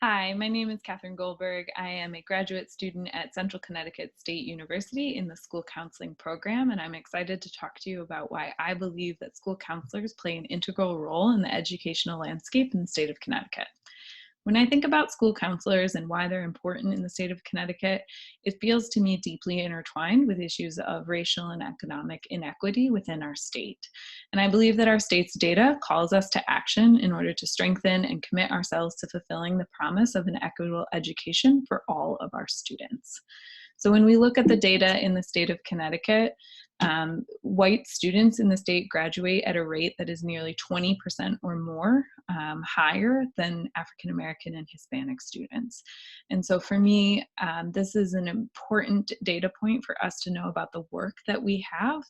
Hi, my name is Kathryn Goldberg. I am a graduate student at Central Connecticut State University in the school counseling program, and I'm excited to talk to you about why I believe that school counselors play an integral role in the educational landscape in the state of Connecticut. When I think about school counselors and why they're important in the state of Connecticut, it feels to me deeply intertwined with issues of racial and economic inequity within our state. And I believe that our state's data calls us to action in order to strengthen and commit ourselves to fulfilling the promise of an equitable education for all of our students. So when we look at the data in the state of Connecticut, white students in the state graduate at a rate that is nearly 20% or more higher than African American and Hispanic students. And so for me, this is an important data point for us to know about the work that we have,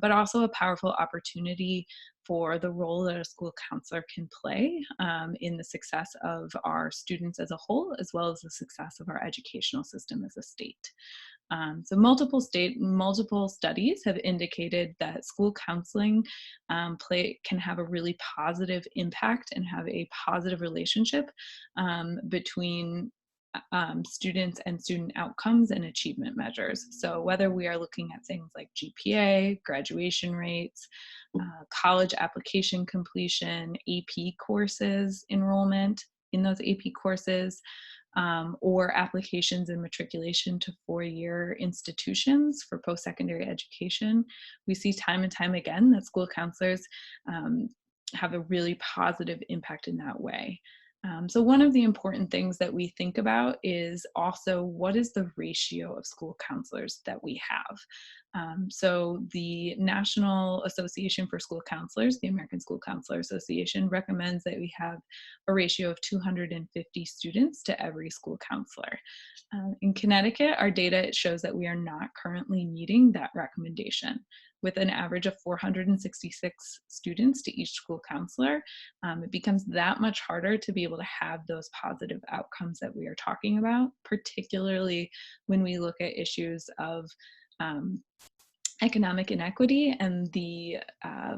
but also a powerful opportunity for the role that a school counselor can play in the success of our students as a whole, as well as the success of our educational system as a state. So multiple studies have indicated that school counseling can have a really positive impact and have a positive relationship between students and student outcomes and achievement measures. So whether we are looking at things like GPA, graduation rates, college application completion, AP courses enrollment in those AP courses, or applications and matriculation to four-year institutions for post-secondary education, we see time and time again that school counselors um, have a really positive impact in that way. So one of the important things that we think about is also what is the ratio of school counselors that we have. So the National Association for School Counselors, the American School Counselor Association, recommends that we have a ratio of 250 students to every school counselor. In Connecticut, our data shows that we are not currently meeting that recommendation. With an average of 466 students to each school counselor, it becomes that much harder to be able to have those positive outcomes that we are talking about, particularly when we look at issues of um, economic inequity and the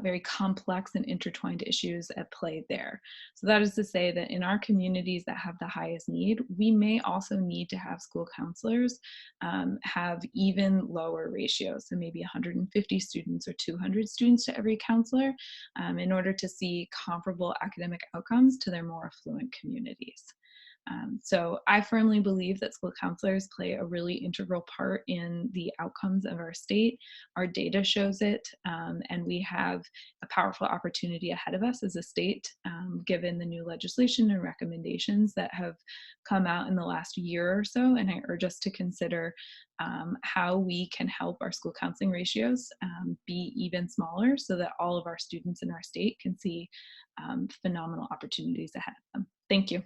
very complex and intertwined issues at play there. So that is to say that in our communities that have the highest need, we may also need to have school counselors have even lower ratios, so maybe 150 students or 200 students to every counselor in order to see comparable academic outcomes to their more affluent communities. So I firmly believe that school counselors play a really integral part in the outcomes of our state. Our data shows it, and we have a powerful opportunity ahead of us as a state, given the new legislation and recommendations that have come out in the last year or so. And I urge us to consider how we can help our school counseling ratios be even smaller so that all of our students in our state can see phenomenal opportunities ahead of them. Thank you.